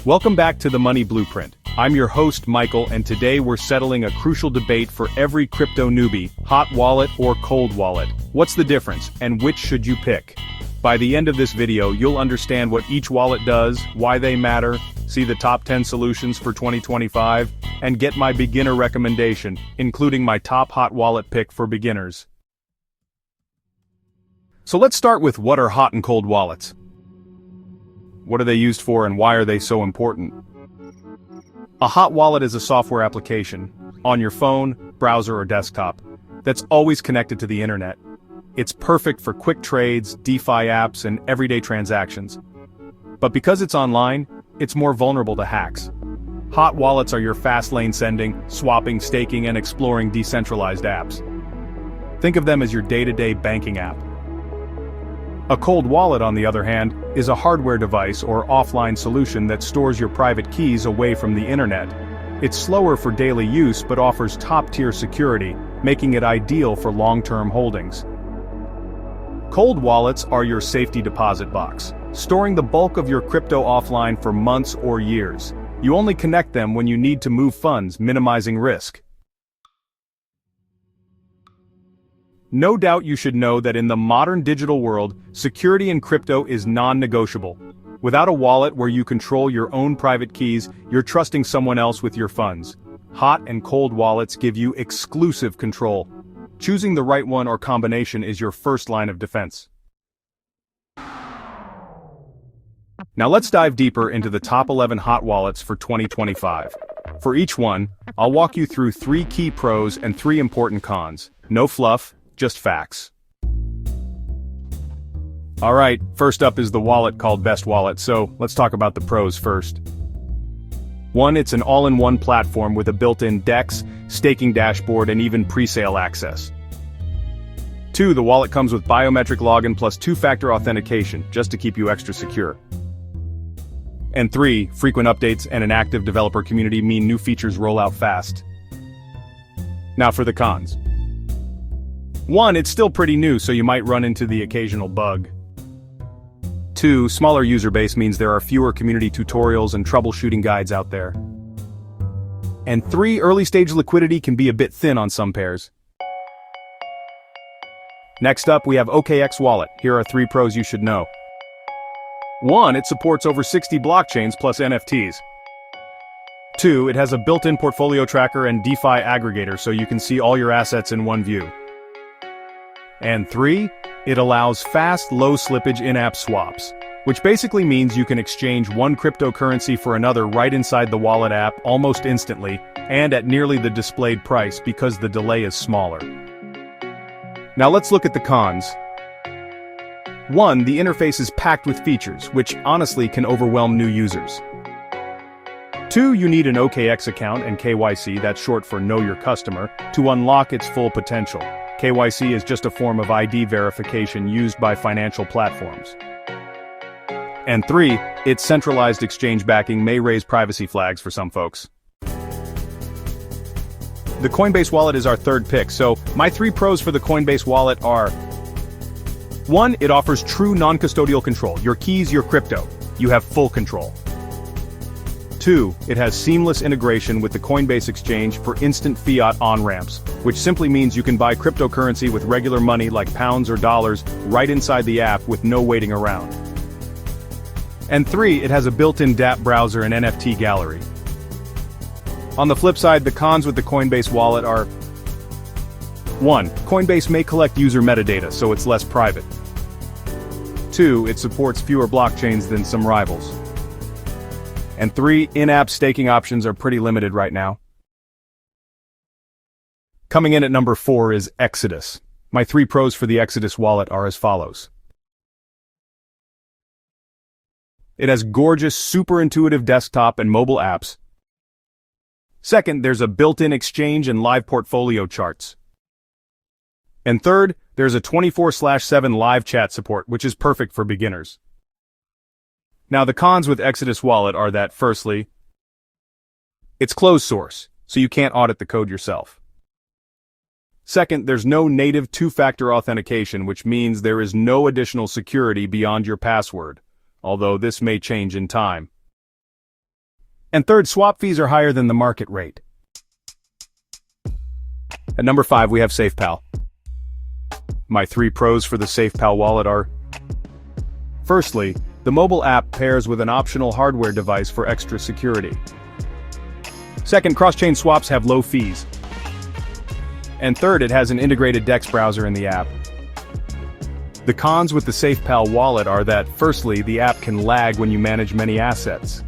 Welcome back to the Money Blueprint. I'm your host Michael, and today we're settling a crucial debate for every crypto newbie: hot wallet or cold wallet. What's the difference, and which should you pick? By the end of this video, you'll understand what each wallet does, why they matter, see the top 10 solutions for 2025, and get my beginner recommendation, including my top hot wallet pick for beginners. So let's start with what are hot and cold wallets. What are they used for and why are they so important? A hot wallet is a software application, on your phone, browser or desktop, that's always connected to the internet. It's perfect for quick trades, DeFi apps, and everyday transactions. But because it's online, it's more vulnerable to hacks. Hot wallets are your fast lane sending, swapping, staking, and exploring decentralized apps. Think of them as your day-to-day banking app. A cold wallet, on the other hand, is a hardware device or offline solution that stores your private keys away from the internet. It's slower for daily use but offers top-tier security, making it ideal for long-term holdings. Cold wallets are your safety deposit box, storing the bulk of your crypto offline for months or years. You only connect them when you need to move funds, minimizing risk. No doubt you should know that in the modern digital world, security in crypto is non-negotiable. Without a wallet where you control your own private keys, you're trusting someone else with your funds. Hot and cold wallets give you exclusive control. Choosing the right one or combination is your first line of defense. Now let's dive deeper into the top 11 hot wallets for 2025. For each one, I'll walk you through 3 key pros and 3 important cons. No fluff, just facts. Alright, first up is the wallet called Best Wallet, so let's talk about the pros first. 1. It's an all-in-one platform with a built-in DEX, staking dashboard, and even pre-sale access. 2. The wallet comes with biometric login plus 2-factor authentication, just to keep you extra secure. And 3. Frequent updates and an active developer community mean new features roll out fast. Now for the cons. 1. It's still pretty new, so you might run into the occasional bug. 2. Smaller user base means there are fewer community tutorials and troubleshooting guides out there. And 3. Early-stage liquidity can be a bit thin on some pairs. Next up, we have OKX Wallet. Here are 3 pros you should know. 1. It supports over 60 blockchains plus NFTs. 2. It has a built-in portfolio tracker and DeFi aggregator so you can see all your assets in one view. And 3. It allows fast, low-slippage in-app swaps, which basically means you can exchange one cryptocurrency for another right inside the wallet app almost instantly, and at nearly the displayed price because the delay is smaller. Now let's look at the cons. 1. The interface is packed with features, which honestly can overwhelm new users. 2. You need an OKX account and KYC, that's short for Know Your Customer, to unlock its full potential. KYC is just a form of ID verification used by financial platforms. And 3. Its centralized exchange backing may raise privacy flags for some folks. The Coinbase wallet is our third pick, so my 3 pros for the Coinbase wallet are: 1. It offers true non-custodial control. Your keys, your crypto. You have full control. 2. It has seamless integration with the Coinbase exchange for instant fiat on-ramps, which simply means you can buy cryptocurrency with regular money like pounds or dollars right inside the app with no waiting around. And 3. It has a built-in dApp browser and NFT gallery. On the flip side, the cons with the Coinbase wallet are: 1. Coinbase may collect user metadata, so it's less private. 2. It supports fewer blockchains than some rivals. And 3. In-app staking options are pretty limited right now. Coming in at number 4 is Exodus. My 3 pros for the Exodus wallet are as follows. It has gorgeous, super intuitive desktop and mobile apps. Second, there's a built-in exchange and live portfolio charts. And third, there's a 24/7 live chat support, which is perfect for beginners. Now the cons with Exodus Wallet are that, firstly, it's closed source, so you can't audit the code yourself. Second, there's no native 2-factor authentication, which means there is no additional security beyond your password, although this may change in time. And third, swap fees are higher than the market rate. At number 5, we have SafePal. My 3 pros for the SafePal wallet are: firstly, the mobile app pairs with an optional hardware device for extra security. Second, cross-chain swaps have low fees. And third, it has an integrated DEX browser in the app. The cons with the SafePal wallet are that, firstly, the app can lag when you manage many assets.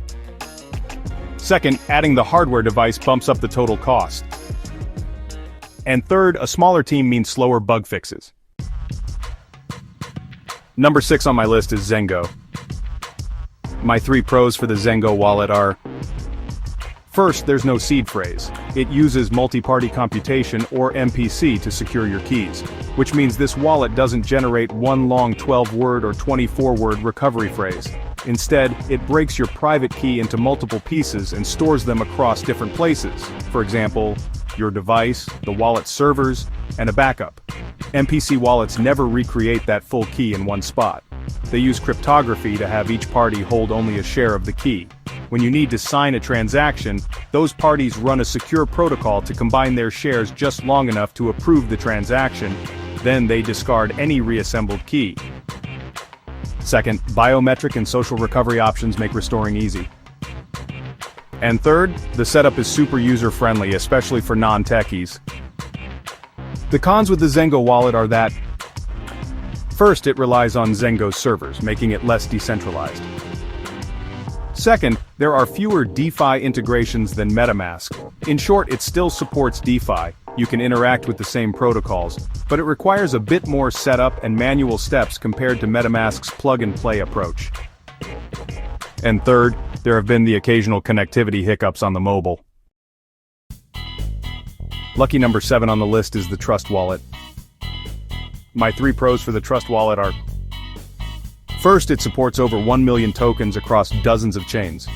Second, adding the hardware device bumps up the total cost. And third, a smaller team means slower bug fixes. Number 6 on my list is Zengo. My 3 pros for the Zengo wallet are: first, there's no seed phrase. It uses multi-party computation, or MPC, to secure your keys, which means this wallet doesn't generate one long 12-word or 24-word recovery phrase. Instead, it breaks your private key into multiple pieces and stores them across different places. For example, your device, the wallet's servers, and a backup. MPC wallets never recreate that full key in one spot. They use cryptography to have each party hold only a share of the key. When you need to sign a transaction, those parties run a secure protocol to combine their shares just long enough to approve the transaction, then they discard any reassembled key. Second, biometric and social recovery options make restoring easy. And third, the setup is super user-friendly, especially for non-techies. The cons with the Zengo wallet are that: first, it relies on Zengo's servers, making it less decentralized. Second, there are fewer DeFi integrations than MetaMask. In short, it still supports DeFi. You can interact with the same protocols, but it requires a bit more setup and manual steps compared to MetaMask's plug-and-play approach. And third, there have been the occasional connectivity hiccups on the mobile. Lucky number 7 on the list is the Trust Wallet. My 3 pros for the Trust Wallet are: first, it supports over 1 million tokens across dozens of chains.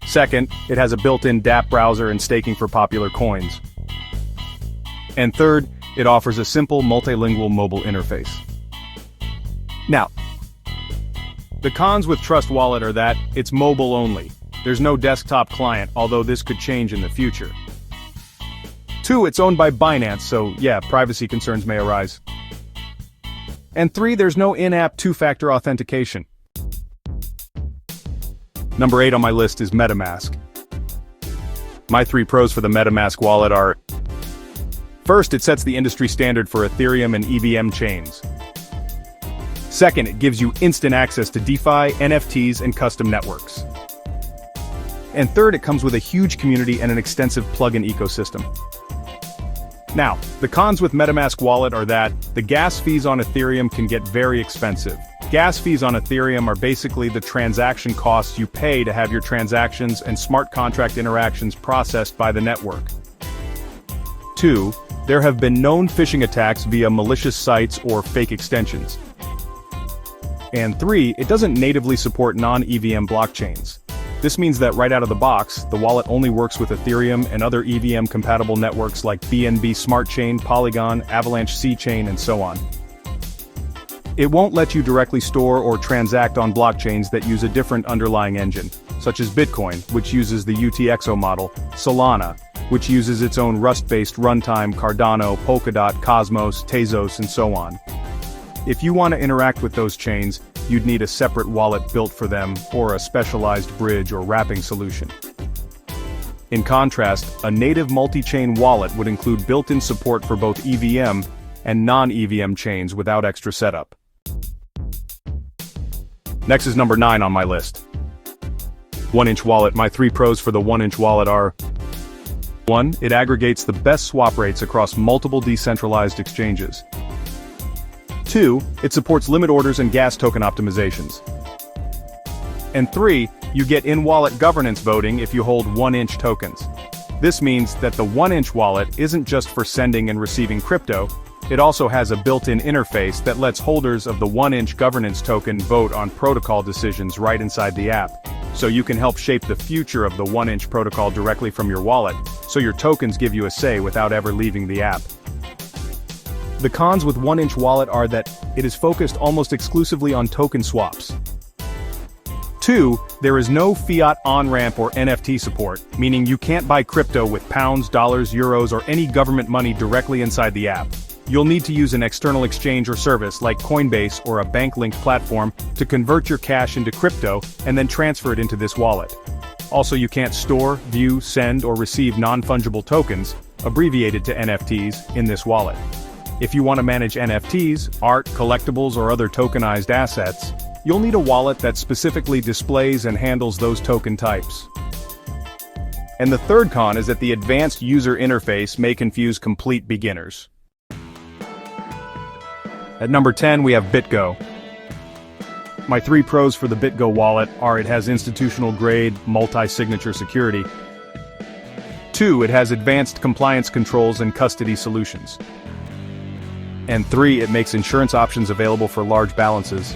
Second, it has a built-in dApp browser and staking for popular coins. And third, it offers a simple multilingual mobile interface. Now, the cons with Trust Wallet are that it's mobile only. There's no desktop client, although this could change in the future. 2, it's owned by Binance, so yeah, privacy concerns may arise. And 3, there's no in-app two-factor authentication. Number 8 on my list is MetaMask. My 3 pros for the MetaMask wallet are: first, it sets the industry standard for Ethereum and EVM chains. Second, it gives you instant access to DeFi, NFTs, and custom networks. And third, it comes with a huge community and an extensive plugin ecosystem. Now, the cons with MetaMask wallet are that the gas fees on Ethereum can get very expensive. Gas fees on Ethereum are basically the transaction costs you pay to have your transactions and smart contract interactions processed by the network. 2, there have been known phishing attacks via malicious sites or fake extensions. And 3, it doesn't natively support non-EVM blockchains. This means that right out of the box, the wallet only works with Ethereum and other EVM-compatible networks like BNB Smart Chain, Polygon, Avalanche C-Chain, and so on. It won't let you directly store or transact on blockchains that use a different underlying engine, such as Bitcoin, which uses the UTXO model, Solana, which uses its own Rust-based runtime, Cardano, Polkadot, Cosmos, Tezos, and so on. If you want to interact with those chains, you'd need a separate wallet built for them, or a specialized bridge or wrapping solution. In contrast, a native multi-chain wallet would include built-in support for both EVM and non-EVM chains without extra setup. Next is number 9 on my list. 1inch wallet. My 3 pros for the 1inch wallet are: 1, it aggregates the best swap rates across multiple decentralized exchanges. 2, it supports limit orders and gas token optimizations. And 3, you get in-wallet governance voting if you hold 1inch tokens. This means that the 1inch wallet isn't just for sending and receiving crypto, it also has a built-in interface that lets holders of the 1inch governance token vote on protocol decisions right inside the app. So you can help shape the future of the 1inch protocol directly from your wallet, so your tokens give you a say without ever leaving the app. The cons with 1inch wallet are that it is focused almost exclusively on token swaps. 2, there is no fiat on-ramp or NFT support, meaning you can't buy crypto with pounds, dollars, euros, or any government money directly inside the app. You'll need to use an external exchange or service like Coinbase or a bank-linked platform to convert your cash into crypto and then transfer it into this wallet. Also, you can't store, view, send, or receive non-fungible tokens, abbreviated to NFTs, in this wallet. If you want to manage NFTs, art, collectibles, or other tokenized assets, you'll need a wallet that specifically displays and handles those token types. And the third con is that the advanced user interface may confuse complete beginners. At number 10, we have BitGo. My 3 pros for the BitGo wallet are: it has institutional-grade, multi-signature security. 2, it has advanced compliance controls and custody solutions. And 3, it makes insurance options available for large balances.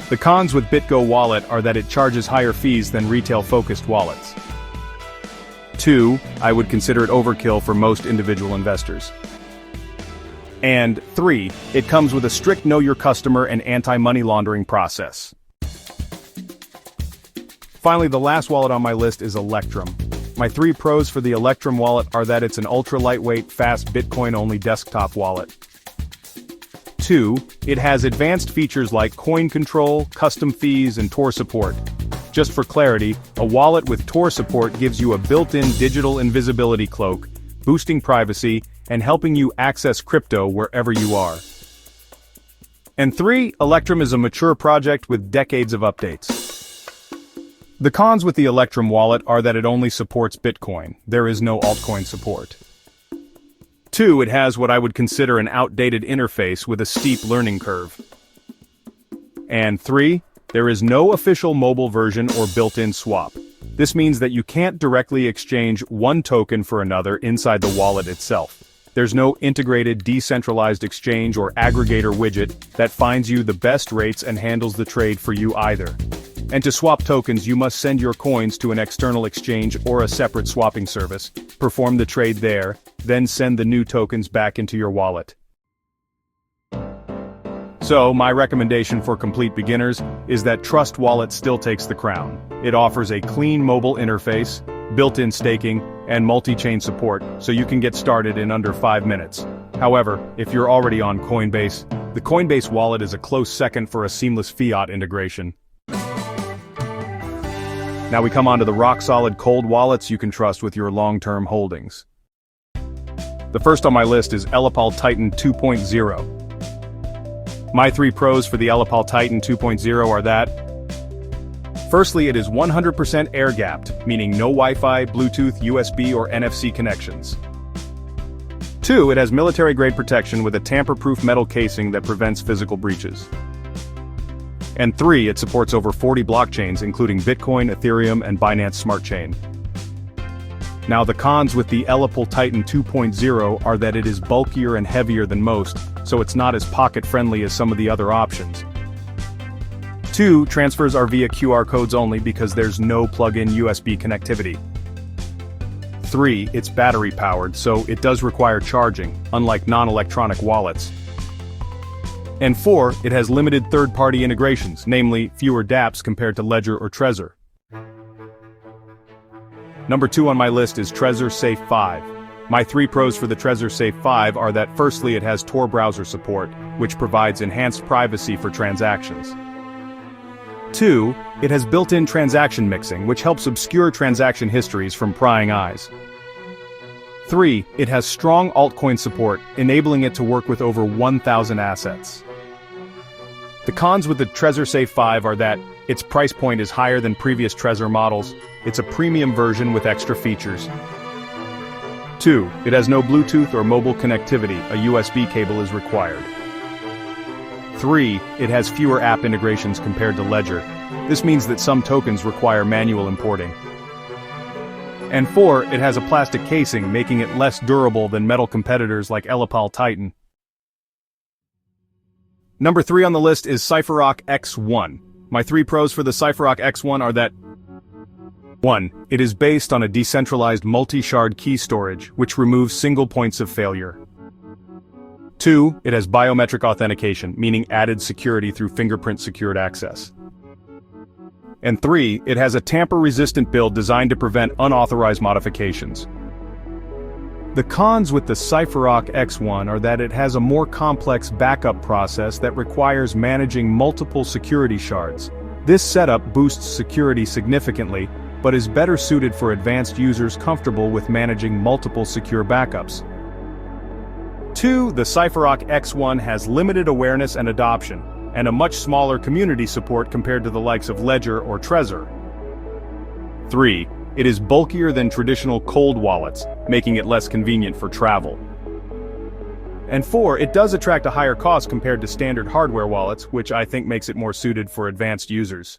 The cons with BitGo Wallet are that it charges higher fees than retail-focused wallets. 2, I would consider it overkill for most individual investors. And 3, it comes with a strict know your customer and anti-money laundering process. Finally, the last wallet on my list is Electrum. My 3 pros for the Electrum wallet are that it's an ultra-lightweight, fast Bitcoin-only desktop wallet. 2, it has advanced features like coin control, custom fees, and Tor support. Just for clarity, a wallet with Tor support gives you a built-in digital invisibility cloak, boosting privacy, and helping you access crypto wherever you are. And 3, Electrum is a mature project with decades of updates. The cons with the Electrum wallet are that it only supports Bitcoin. There is no altcoin support. 2, it has what I would consider an outdated interface with a steep learning curve. And 3, there is no official mobile version or built-in swap. This means that you can't directly exchange one token for another inside the wallet itself. There's no integrated decentralized exchange or aggregator widget that finds you the best rates and handles the trade for you either. And to swap tokens, you must send your coins to an external exchange or a separate swapping service, perform the trade there, then send the new tokens back into your wallet. So, my recommendation for complete beginners is that Trust Wallet still takes the crown. It offers a clean mobile interface, built-in staking, and multi-chain support, so you can get started in under 5 minutes. However, if you're already on Coinbase, the Coinbase wallet is a close second for a seamless fiat integration. Now we come on to the rock-solid cold wallets you can trust with your long-term holdings. The first on my list is Ellipal Titan 2.0. My 3 pros for the Ellipal Titan 2.0 are that: firstly, it is 100% air-gapped, meaning no Wi-Fi, Bluetooth, USB, or NFC connections. 2, it has military-grade protection with a tamper-proof metal casing that prevents physical breaches. And 3, it supports over 40 blockchains including Bitcoin, Ethereum, and Binance Smart Chain. Now the cons with the Ellipal Titan 2.0 are that it is bulkier and heavier than most, so it's not as pocket-friendly as some of the other options. 2, transfers are via QR codes only because there's no plug-in USB connectivity. 3, it's battery-powered, so it does require charging, unlike non-electronic wallets. And 4, it has limited third-party integrations, namely fewer dApps compared to Ledger or Trezor. Number 2 on my list is Trezor Safe 5. My 3 pros for the Trezor Safe 5 are that firstly it has Tor browser support, which provides enhanced privacy for transactions. 2, it has built-in transaction mixing, which helps obscure transaction histories from prying eyes. 3, it has strong altcoin support, enabling it to work with over 1,000 assets. The cons with the Trezor Safe 5 are that its price point is higher than previous Trezor models, it's a premium version with extra features. 2, it has no Bluetooth or mobile connectivity, a USB cable is required. 3, it has fewer app integrations compared to Ledger. This means that some tokens require manual importing. And 4, it has a plastic casing, making it less durable than metal competitors like Ellipal Titan. Number 3 on the list is CipherRock X1. My 3 pros for the CipherRock X1 are that: 1, it is based on a decentralized multi-shard key storage, which removes single points of failure. 2, it has biometric authentication, meaning added security through fingerprint-secured access. And 3, it has a tamper-resistant build designed to prevent unauthorized modifications. The cons with the CypherRock X1 are that it has a more complex backup process that requires managing multiple security shards. This setup boosts security significantly, but is better suited for advanced users comfortable with managing multiple secure backups. 2. The CypherRock X1 has limited awareness and adoption, and a much smaller community support compared to the likes of Ledger or Trezor. 3. It is bulkier than traditional cold wallets, making it less convenient for travel. And 4. It does attract a higher cost compared to standard hardware wallets, which I think makes it more suited for advanced users.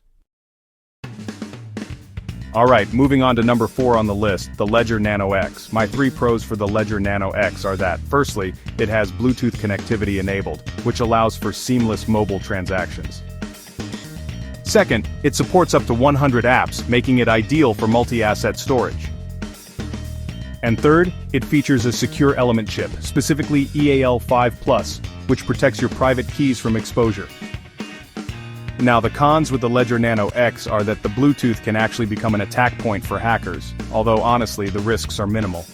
Alright, moving on to number 4 on the list, the Ledger Nano X. My 3 pros for the Ledger Nano X are that, firstly, it has Bluetooth connectivity enabled, which allows for seamless mobile transactions. Second, it supports up to 100 apps, making it ideal for multi-asset storage. And third, it features a secure element chip, specifically EAL5+, which protects your private keys from exposure. Now the cons with the Ledger Nano X are that the Bluetooth can actually become an attack point for hackers, although honestly the risks are minimal.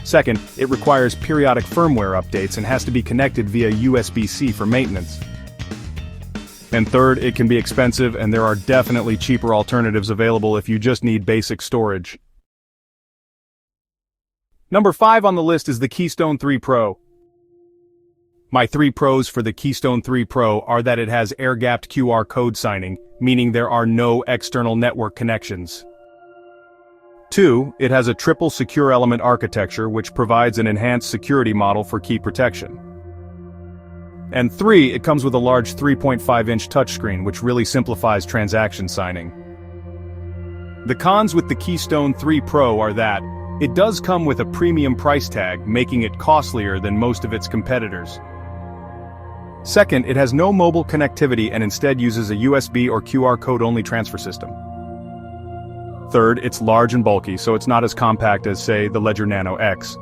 Second, it requires periodic firmware updates and has to be connected via USB-C for maintenance. And third, it can be expensive, and there are definitely cheaper alternatives available if you just need basic storage. Number 5 on the list is the Keystone 3 Pro. My 3 pros for the Keystone 3 Pro are that it has air-gapped QR code signing, meaning there are no external network connections. 2, it has a triple secure element architecture which provides an enhanced security model for key protection. And 3, it comes with a large 3.5-inch touchscreen which really simplifies transaction signing. The cons with the Keystone 3 Pro are that it does come with a premium price tag, making it costlier than most of its competitors. Second, it has no mobile connectivity and instead uses a USB or QR code-only transfer system. Third, it's large and bulky, so it's not as compact as, say, the Ledger Nano X.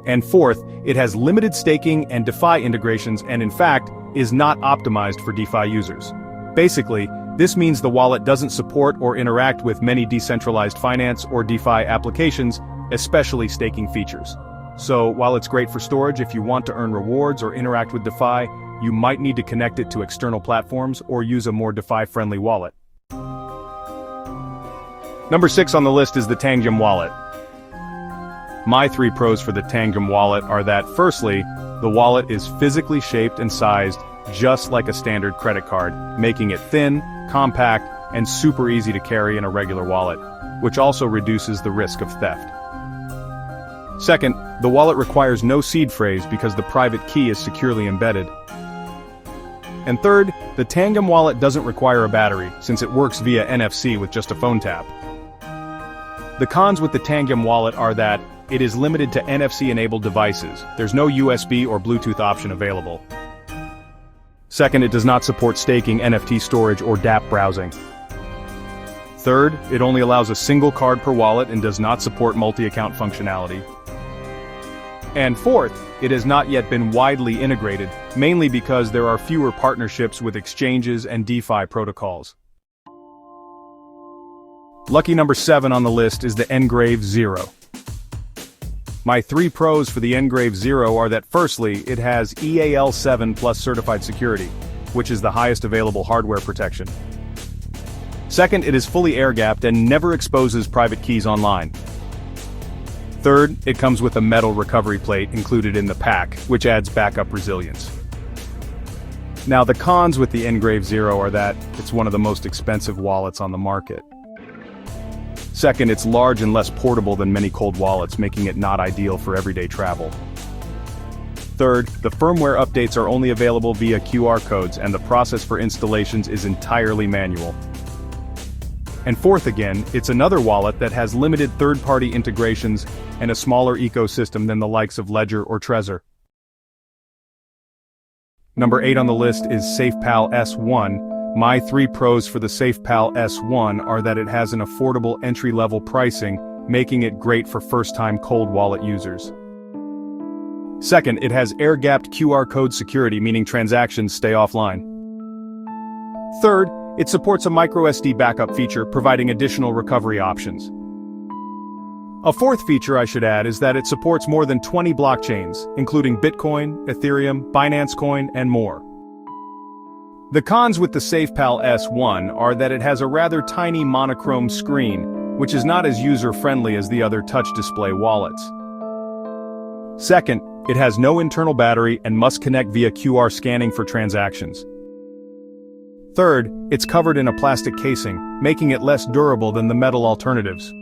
And fourth, it has limited staking and DeFi integrations and in fact, is not optimized for DeFi users. Basically, this means the wallet doesn't support or interact with many decentralized finance or DeFi applications, especially staking features. So, while it's great for storage if you want to earn rewards or interact with DeFi, you might need to connect it to external platforms or use a more DeFi-friendly wallet. Number 6 on the list is the Tangem wallet. My 3 pros for the Tangem wallet are that, firstly, the wallet is physically shaped and sized just like a standard credit card, making it thin, compact, and super easy to carry in a regular wallet, which also reduces the risk of theft. Second, the wallet requires no seed phrase because the private key is securely embedded. And third, the Tangem wallet doesn't require a battery, since it works via NFC with just a phone tap. The cons with the Tangem wallet are that it is limited to NFC-enabled devices. There's no USB or Bluetooth option available. Second, it does not support staking, NFT storage, or dApp browsing. Third, it only allows a single card per wallet and does not support multi-account functionality. And fourth, it has not yet been widely integrated, mainly because there are fewer partnerships with exchanges and DeFi protocols. Lucky number 7 on the list is the Ngrave Zero. My 3 pros for the Ngrave Zero are that firstly, it has EAL7 plus certified security, which is the highest available hardware protection. Second, it is fully air-gapped and never exposes private keys online. Third, it comes with a metal recovery plate included in the pack, which adds backup resilience. Now the cons with the Ngrave Zero are that it's one of the most expensive wallets on the market. Second, it's large and less portable than many cold wallets, making it not ideal for everyday travel. Third, the firmware updates are only available via QR codes and the process for installations is entirely manual. And fourth again, it's another wallet that has limited third-party integrations and a smaller ecosystem than the likes of Ledger or Trezor. Number 8 on the list is SafePal S1. My 3 pros for the SafePal S1 are that it has an affordable entry-level pricing, making it great for first-time cold wallet users. Second, it has air-gapped QR code security, meaning transactions stay offline. Third, it supports a microSD backup feature, providing additional recovery options. A fourth feature I should add is that it supports more than 20 blockchains, including Bitcoin, Ethereum, Binance Coin, and more. The cons with the SafePal S1 are that it has a rather tiny monochrome screen, which is not as user-friendly as the other touch display wallets. Second, it has no internal battery and must connect via QR scanning for transactions. Third, it's covered in a plastic casing, making it less durable than the metal alternatives.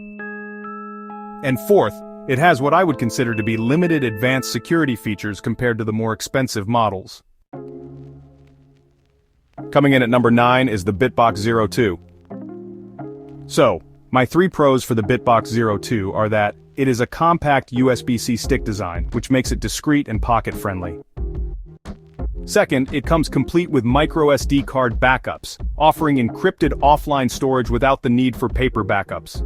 And fourth, it has what I would consider to be limited advanced security features compared to the more expensive models. Coming in at number 9 is the BitBox 02. So, my 3 pros for the BitBox 02 are that it is a compact USB-C stick design, which makes it discreet and pocket-friendly. Second, it comes complete with microSD card backups, offering encrypted offline storage without the need for paper backups.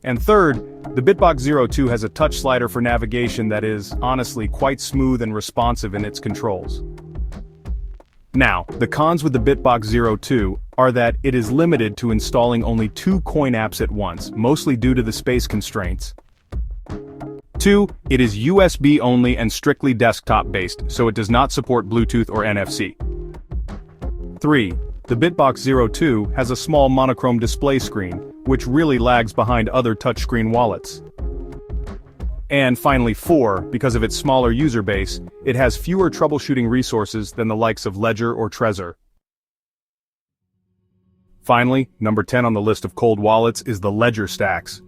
And third, the BitBox 02 has a touch slider for navigation that is, honestly, quite smooth and responsive in its controls. Now, the cons with the BitBox 02 are that it is limited to installing only 2 coin apps at once, mostly due to the space constraints. 2, it is USB only and strictly desktop-based, so it does not support Bluetooth or NFC. 3, the BitBox 02 has a small monochrome display screen, which really lags behind other touchscreen wallets. And finally 4, because of its smaller user base, it has fewer troubleshooting resources than the likes of Ledger or Trezor. Finally, number 10 on the list of cold wallets is the Ledger Stacks.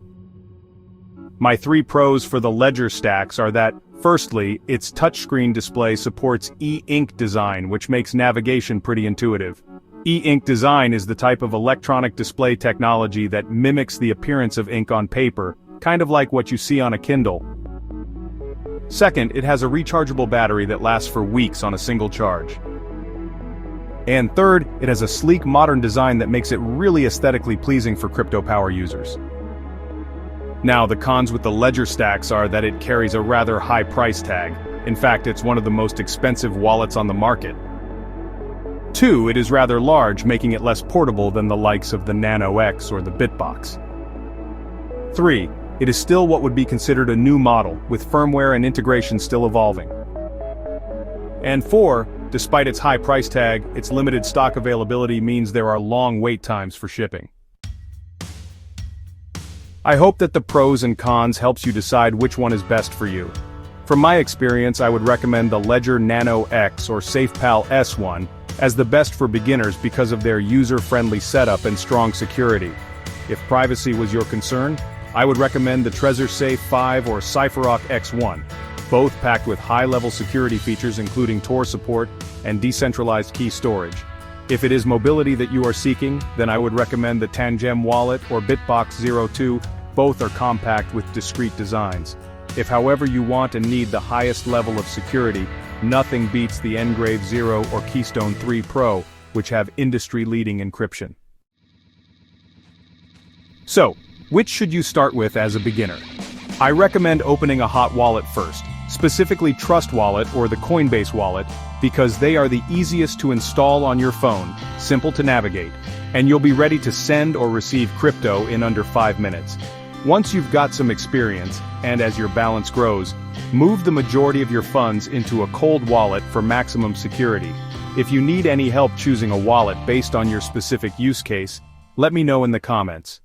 My 3 pros for the Ledger Stacks are that, firstly, its touchscreen display supports e-ink design, which makes navigation pretty intuitive. E-ink design is the type of electronic display technology that mimics the appearance of ink on paper, kind of like what you see on a Kindle. Second, it has a rechargeable battery that lasts for weeks on a single charge. And third, it has a sleek modern design that makes it really aesthetically pleasing for crypto power users. Now, the cons with the Ledger Stacks are that it carries a rather high price tag. In fact, it's one of the most expensive wallets on the market. 2, it is rather large, making it less portable than the likes of the Nano X or the BitBox. 3, it is still what would be considered a new model, with firmware and integration still evolving. And 4, despite its high price tag, its limited stock availability means there are long wait times for shipping. I hope that the pros and cons helps you decide which one is best for you. From my experience, I would recommend the Ledger Nano X or SafePal S1 as the best for beginners because of their user-friendly setup and strong security. If privacy was your concern, I would recommend the Trezor Safe 5 or CipherRock X1, both packed with high-level security features including Tor support and decentralized key storage. If it is mobility that you are seeking, then I would recommend the Tangem Wallet or BitBox 02, both are compact with discreet designs. If however you want and need the highest level of security, nothing beats the Engrave 0 or Keystone 3 Pro, which have industry-leading encryption. So, which should you start with as a beginner? I recommend opening a hot wallet first, specifically Trust Wallet or the Coinbase wallet, because they are the easiest to install on your phone, simple to navigate, and you'll be ready to send or receive crypto in under 5 minutes. Once you've got some experience, and as your balance grows, move the majority of your funds into a cold wallet for maximum security. If you need any help choosing a wallet based on your specific use case, let me know in the comments.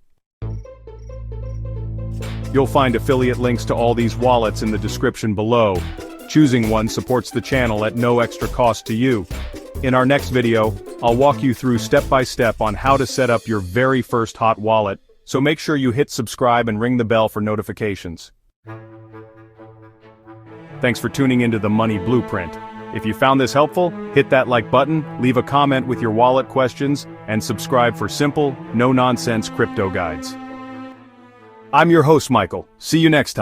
You'll find affiliate links to all these wallets in the description below. Choosing one supports the channel at no extra cost to you. In our next video, I'll walk you through step by step on how to set up your very first hot wallet, so make sure you hit subscribe and ring the bell for notifications. Thanks for tuning into the Money Blueprint. If you found this helpful, hit that like button, leave a comment with your wallet questions, and subscribe for simple, no-nonsense crypto guides. I'm your host, Michael. See you next time.